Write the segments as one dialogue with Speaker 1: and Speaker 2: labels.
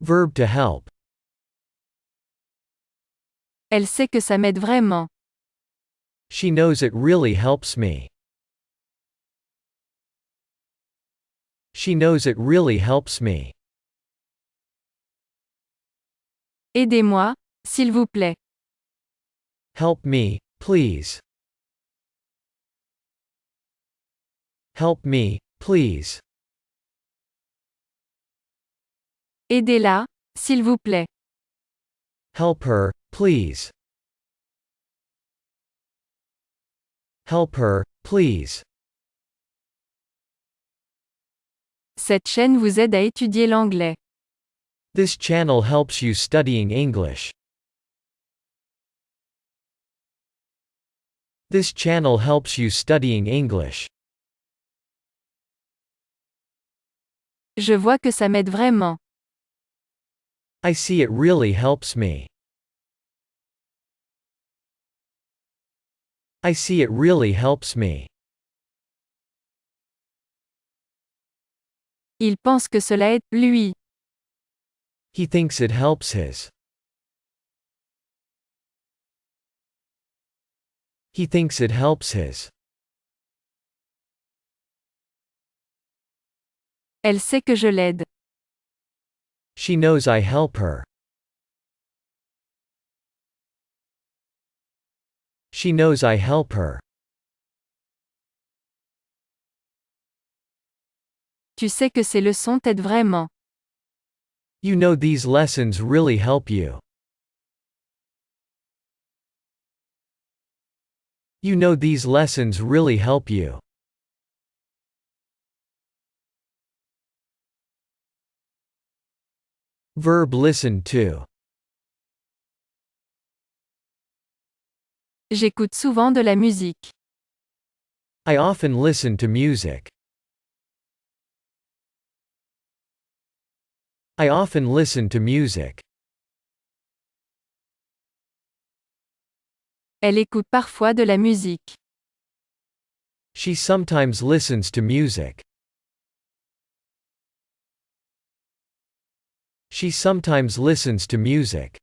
Speaker 1: Verb to help.
Speaker 2: Elle sait que ça m'aide vraiment.
Speaker 1: She knows it really helps me. She knows it really helps me.
Speaker 2: Aidez-moi, s'il vous plaît.
Speaker 1: Help me, please. Help me, please.
Speaker 2: Aidez-la, s'il vous plaît.
Speaker 1: Help her, please. Help her, please.
Speaker 2: Cette chaîne vous aide à étudier l'anglais.
Speaker 1: This channel helps you studying English. This channel helps you studying English.
Speaker 2: Je vois que ça m'aide vraiment.
Speaker 1: I see it really helps me. I see it really helps me.
Speaker 2: Il pense que cela aide, lui.
Speaker 1: He thinks it helps his. He thinks it helps his.
Speaker 2: Elle sait que je l'aide.
Speaker 1: She knows I help her. She knows I help her.
Speaker 2: Tu sais que ces leçons t'aident vraiment.
Speaker 1: You know these lessons really help you. You know these lessons really help you. Verb listen to.
Speaker 2: J'écoute souvent de la musique.
Speaker 1: I often listen to music. I often listen to music.
Speaker 2: Elle écoute parfois de la musique.
Speaker 1: She sometimes listens to music. She sometimes listens to music.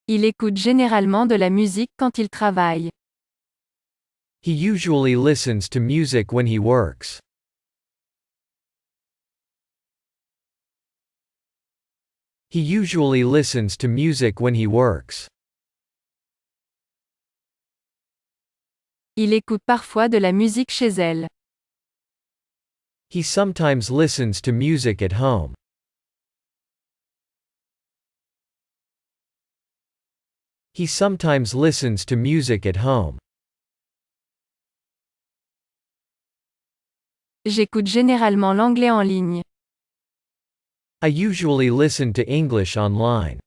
Speaker 2: Il écoute généralement de la musique quand il travaille.
Speaker 1: He usually listens to music when he works. He usually listens to music when he works.
Speaker 2: Il écoute parfois de la musique chez elle.
Speaker 1: He sometimes listens to music at home. He sometimes listens to music at home.
Speaker 2: J'écoute généralement l'anglais en ligne.
Speaker 1: I usually listen to English online.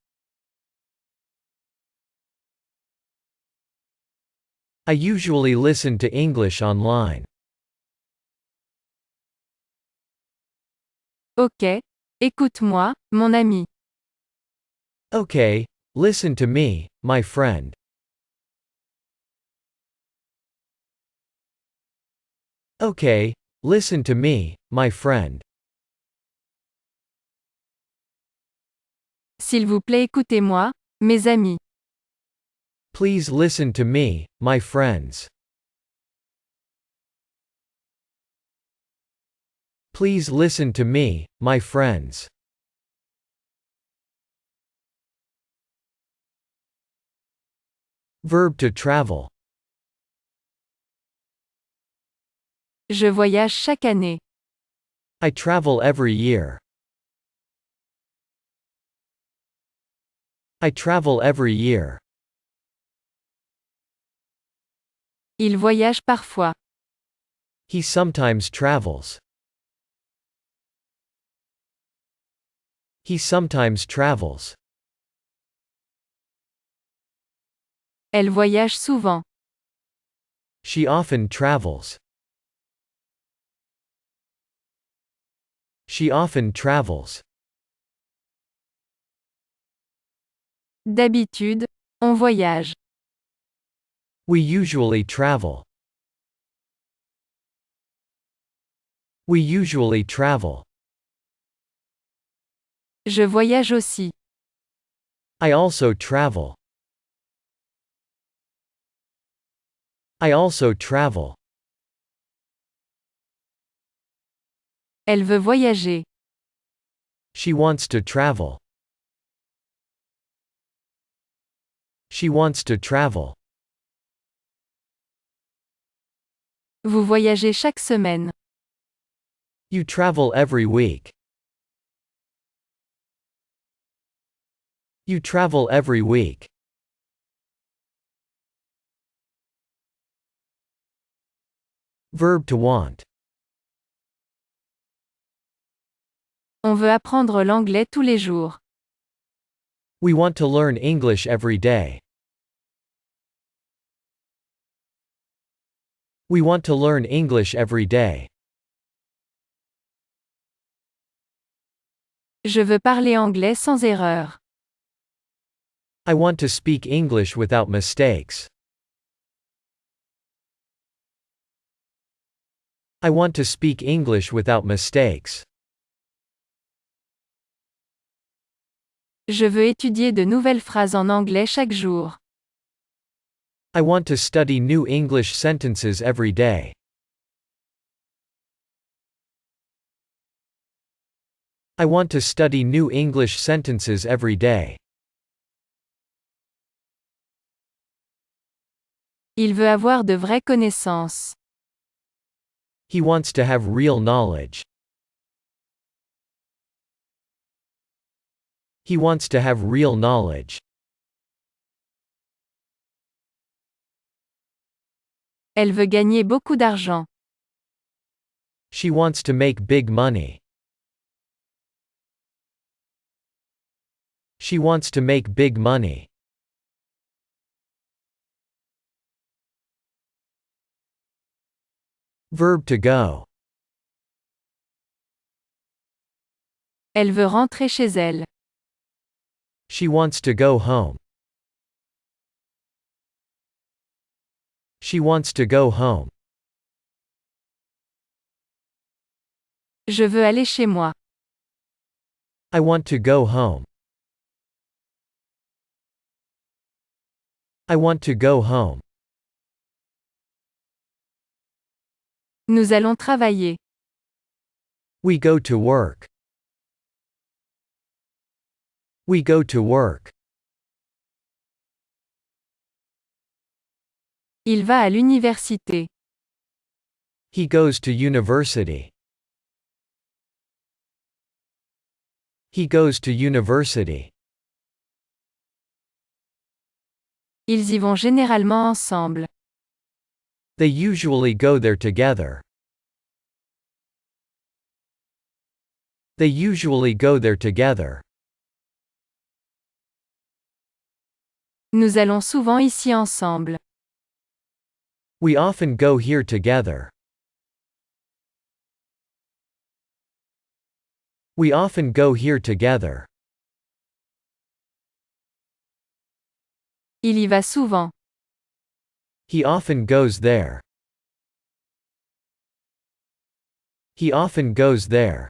Speaker 1: I usually listen to English online.
Speaker 2: Ok. Écoute-moi, mon ami.
Speaker 1: Okay, listen to me, my friend. Okay, listen to me, my friend.
Speaker 2: S'il vous plaît, écoutez-moi, mes amis.
Speaker 1: Please listen to me, my friends. Please listen to me, my friends. Verb to travel.
Speaker 2: Je voyage chaque année.
Speaker 1: I travel every year. I travel every year.
Speaker 2: Il voyage parfois.
Speaker 1: He sometimes travels. He sometimes travels.
Speaker 2: Elle voyage souvent.
Speaker 1: She often travels. She often travels.
Speaker 2: D'habitude, on voyage.
Speaker 1: We usually travel. We usually travel.
Speaker 2: Je voyage aussi.
Speaker 1: I also travel. I also travel.
Speaker 2: Elle veut voyager.
Speaker 1: She wants to travel. She wants to travel.
Speaker 2: Vous voyagez chaque semaine.
Speaker 1: You travel every week. You travel every week. Verb to want.
Speaker 2: On veut apprendre l'anglais tous les jours.
Speaker 1: We want to learn English every day. We want to learn English every day.
Speaker 2: Je veux parler anglais sans erreur.
Speaker 1: I want to speak English without mistakes. I want to speak English without mistakes.
Speaker 2: Je veux étudier de nouvelles phrases en anglais chaque jour.
Speaker 1: I want to study new English sentences every day. I want to study new English sentences every day.
Speaker 2: Il veut avoir de vraies connaissances.
Speaker 1: He wants to have real knowledge. He wants to have real knowledge.
Speaker 2: Elle veut gagner beaucoup d'argent.
Speaker 1: She wants to make big money. She wants to make big money. Verb to go.
Speaker 2: Elle veut rentrer chez elle.
Speaker 1: She wants to go home. She wants to go home.
Speaker 2: Je veux aller chez moi.
Speaker 1: I want to go home. I want to go home.
Speaker 2: Nous allons travailler.
Speaker 1: We go to work. We go to work.
Speaker 2: Il va à l'université.
Speaker 1: He goes to university. He goes to university.
Speaker 2: Ils y vont généralement ensemble.
Speaker 1: They usually go there together. They usually go there together.
Speaker 2: Nous allons souvent ici ensemble.
Speaker 1: We often go here together. We often go here together.
Speaker 2: Il y va souvent.
Speaker 1: He often goes there. He often goes there.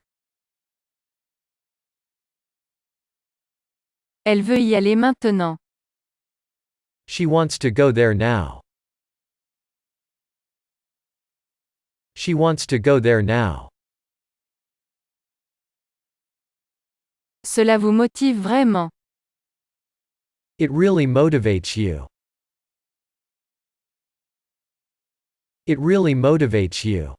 Speaker 2: Elle veut y aller maintenant.
Speaker 1: She wants to go there now. She wants to go there now.
Speaker 2: Cela vous motive vraiment.
Speaker 1: It really motivates you. It really motivates you.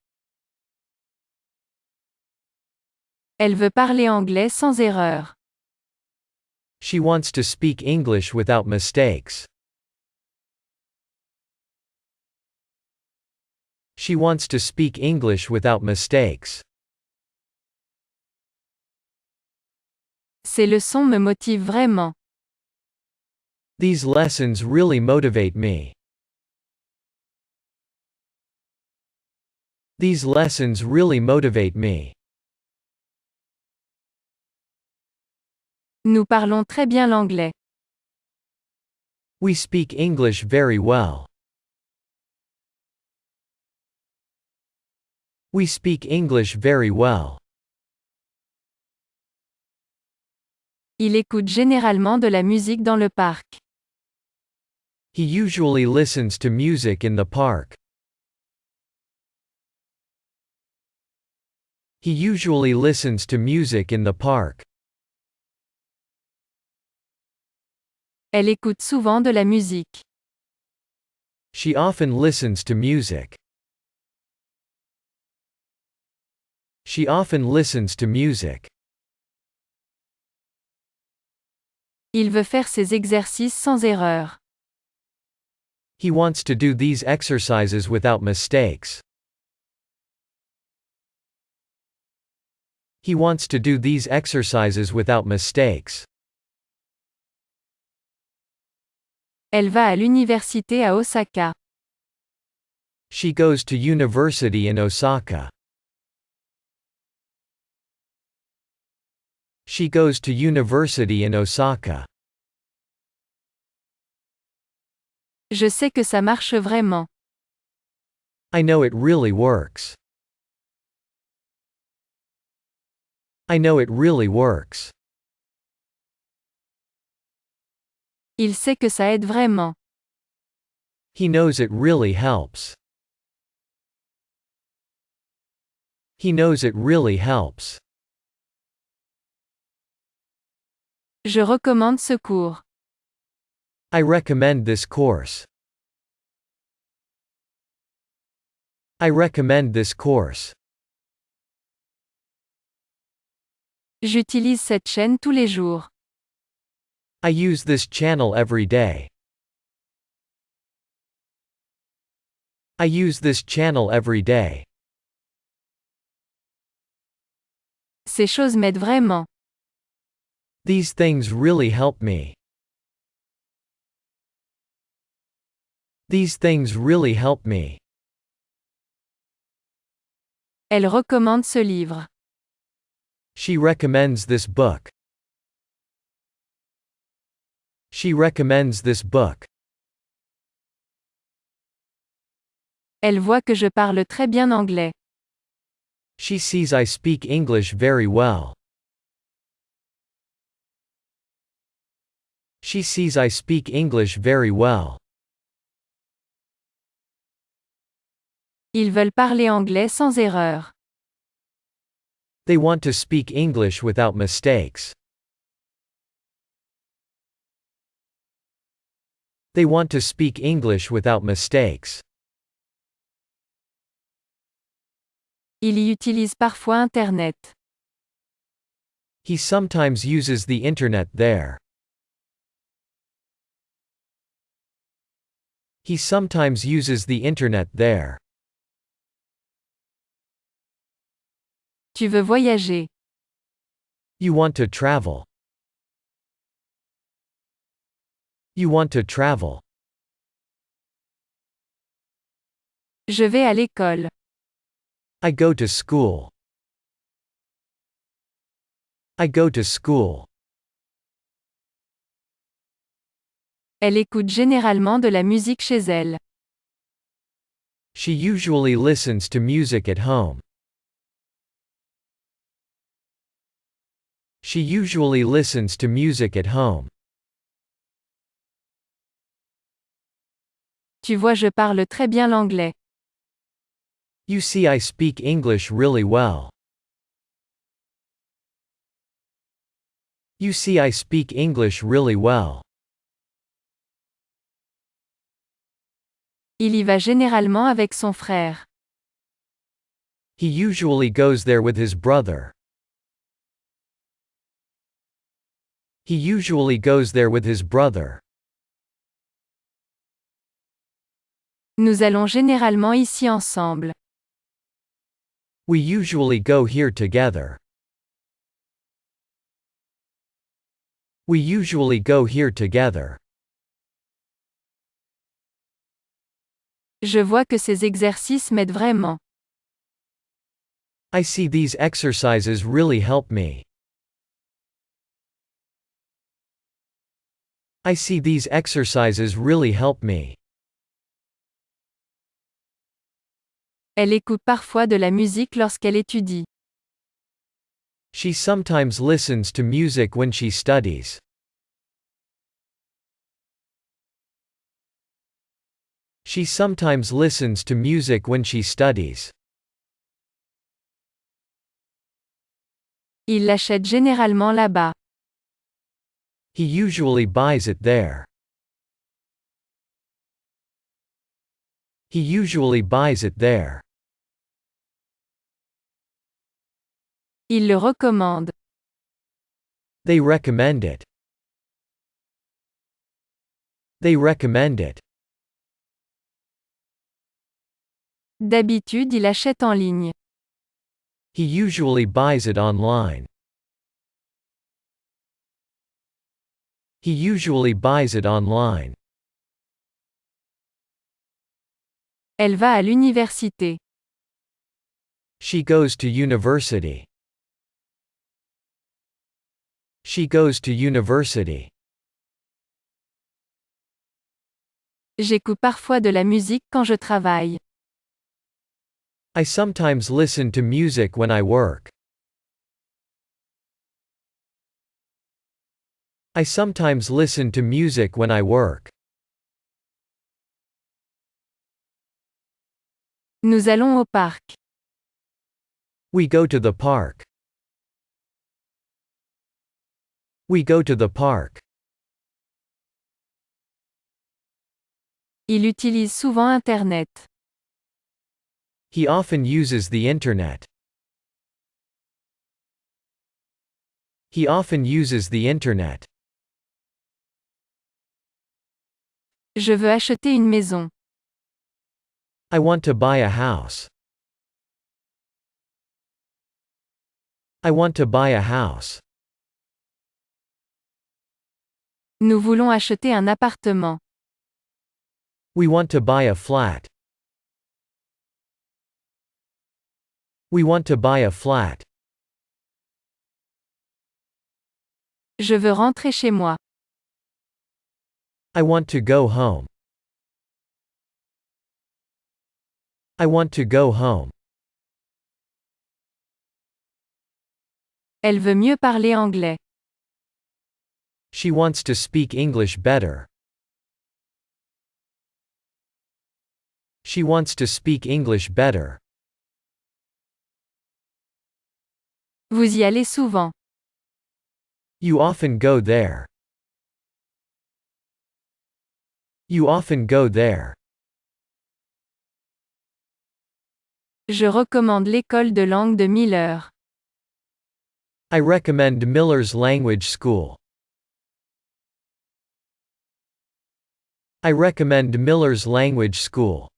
Speaker 2: Elle veut parler anglais sans erreur.
Speaker 1: She wants to speak English without mistakes. She wants to speak English without mistakes.
Speaker 2: Ces leçons me motivent vraiment.
Speaker 1: These lessons really motivate me. These lessons really motivate me.
Speaker 2: Nous parlons très bien l'anglais.
Speaker 1: We speak English very well. We speak English very well.
Speaker 2: Il écoute généralement de la musique dans le parc.
Speaker 1: He usually listens to music in the park. He usually listens to music in the park.
Speaker 2: Elle écoute souvent de la musique.
Speaker 1: She often listens to music. She often listens to music.
Speaker 2: Il veut faire ses exercices sans erreur.
Speaker 1: He wants to do these exercises without mistakes. He wants to do these exercises without mistakes.
Speaker 2: Elle va à l'université à Osaka.
Speaker 1: She goes to university in Osaka. She goes to university in Osaka.
Speaker 2: Je sais que ça marche vraiment.
Speaker 1: I know it really works. I know it really works.
Speaker 2: Il sait que ça aide vraiment.
Speaker 1: He knows it really helps. He knows it really helps.
Speaker 2: Je recommande ce cours.
Speaker 1: I recommend this course. I recommend this course.
Speaker 2: J'utilise cette chaîne tous les jours.
Speaker 1: I use this channel every day. I use this channel every day.
Speaker 2: Ces choses m'aident vraiment.
Speaker 1: These things really help me. These things really help me.
Speaker 2: Elle recommande ce livre.
Speaker 1: She recommends this book. She recommends this book.
Speaker 2: Elle voit que je parle très bien anglais.
Speaker 1: She sees I speak English very well. She sees I speak English very well.
Speaker 2: Ils veulent parler anglais sans erreur.
Speaker 1: They want to speak English without mistakes. They want to speak English without mistakes.
Speaker 2: Il y utilise parfois Internet.
Speaker 1: He sometimes uses the internet there. He sometimes uses the internet there.
Speaker 2: Tu veux voyager.
Speaker 1: You want to travel. You want to travel.
Speaker 2: Je vais à l'école.
Speaker 1: I go to school. I go to school.
Speaker 2: Elle écoute généralement de la musique chez elle.
Speaker 1: She usually listens to music at home. She usually listens to music at home.
Speaker 2: Tu vois, je parle très bien l'anglais.
Speaker 1: You see, I speak English really well. You see, I speak English really well.
Speaker 2: Il y va généralement avec son frère.
Speaker 1: He usually goes there with his brother. He usually goes there with his brother.
Speaker 2: Nous allons généralement ici ensemble.
Speaker 1: We usually go here together. We usually go here together.
Speaker 2: Je vois que ces exercices m'aident vraiment.
Speaker 1: I see these exercises really help me. I see these exercises really help me.
Speaker 2: Elle écoute parfois de la musique lorsqu'elle étudie.
Speaker 1: She sometimes listens to music when she studies. She sometimes listens to music when she studies.
Speaker 2: Il l'achète généralement là-bas.
Speaker 1: He usually buys it there. He usually buys it there.
Speaker 2: Il le recommande.
Speaker 1: They recommend it. They recommend it.
Speaker 2: D'habitude, il achète en ligne.
Speaker 1: He usually buys it online. He usually buys it online.
Speaker 2: Elle va à l'université.
Speaker 1: She goes to university. She goes to university.
Speaker 2: J'écoute parfois de la musique quand je travaille.
Speaker 1: I sometimes listen to music when I work. I sometimes listen to music when I work.
Speaker 2: Nous allons au parc.
Speaker 1: We go to the park. We go to the park.
Speaker 2: Il utilise souvent Internet.
Speaker 1: He often uses the internet. He often uses the internet.
Speaker 2: Je veux acheter une maison.
Speaker 1: I want to buy a house. I want to buy a house.
Speaker 2: Nous voulons acheter un appartement.
Speaker 1: We want to buy a flat. We want to buy a flat.
Speaker 2: Je veux rentrer chez moi.
Speaker 1: I want to go home. I want to go home.
Speaker 2: Elle veut mieux parler anglais.
Speaker 1: She wants to speak English better. She wants to speak English better.
Speaker 2: Vous y allez souvent.
Speaker 1: You often go there. You often go there.
Speaker 2: Je recommande l'école de langue de Miller.
Speaker 1: I recommend Miller's Language School. I recommend Miller's Language School.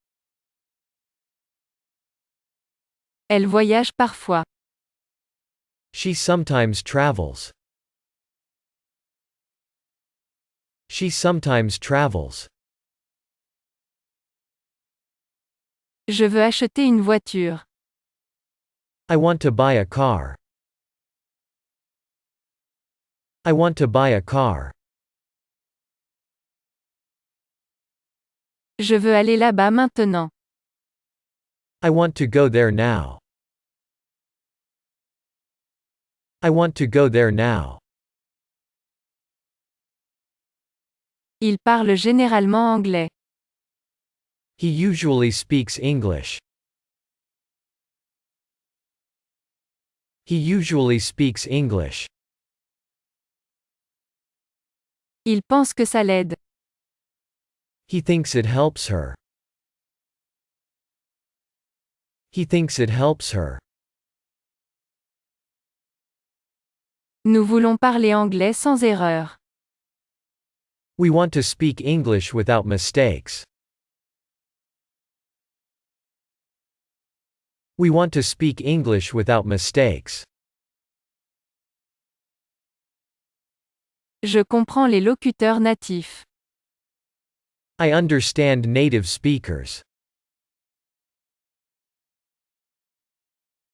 Speaker 2: Elle voyage parfois.
Speaker 1: She sometimes travels. She sometimes travels.
Speaker 2: Je veux acheter une voiture.
Speaker 1: I want to buy a car. I want to buy a car.
Speaker 2: Je veux aller là-bas maintenant.
Speaker 1: I want to go there now. I want to go there now.
Speaker 2: Il parle généralement anglais.
Speaker 1: He usually speaks English. He usually speaks English.
Speaker 2: Il pense que ça l'aide.
Speaker 1: He thinks it helps her. He thinks it helps her.
Speaker 2: Nous voulons parler anglais sans erreur.
Speaker 1: We want to speak English without mistakes. We want to speak English without mistakes.
Speaker 2: Je comprends les locuteurs natifs.
Speaker 1: I understand native speakers.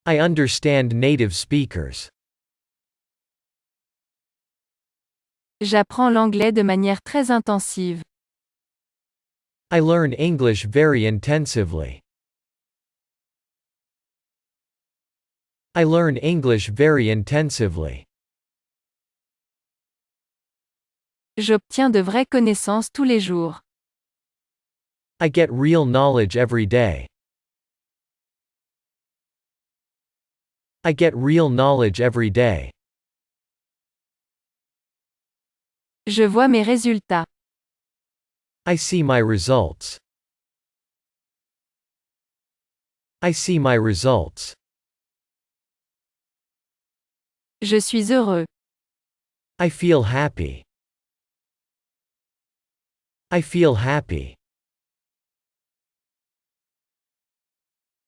Speaker 1: I understand native speakers.
Speaker 2: J'apprends l'anglais de manière très intensive.
Speaker 1: I learn English very intensively. I learn English very intensively.
Speaker 2: J'obtiens de vraies connaissances tous les jours.
Speaker 1: I get real knowledge every day. I get real knowledge every day.
Speaker 2: Je vois mes résultats.
Speaker 1: I see my results. I see my results.
Speaker 2: Je suis heureux.
Speaker 1: I feel happy. I feel happy.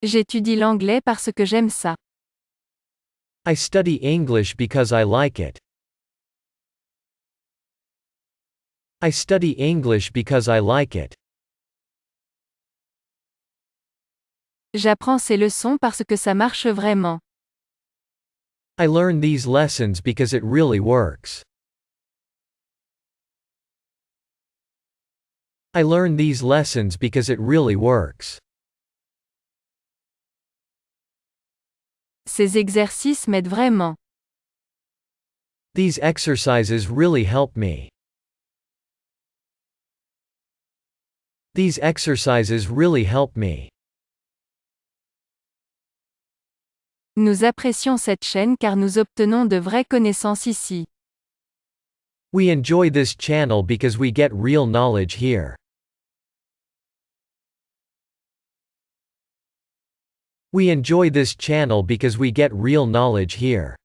Speaker 2: J'étudie l'anglais parce que j'aime ça.
Speaker 1: I study English because I like it. I study English because I like it.
Speaker 2: J'apprends ces leçons parce que ça marche vraiment.
Speaker 1: I learn these lessons because it really works. I learn these lessons because it really works.
Speaker 2: Ces exercices m'aident vraiment.
Speaker 1: These exercises really help me. These exercises really help me.
Speaker 2: Nous apprécions cette chaîne car nous obtenons de vraies connaissances ici.
Speaker 1: We enjoy this channel because we get real knowledge here. We enjoy this channel because we get real knowledge here.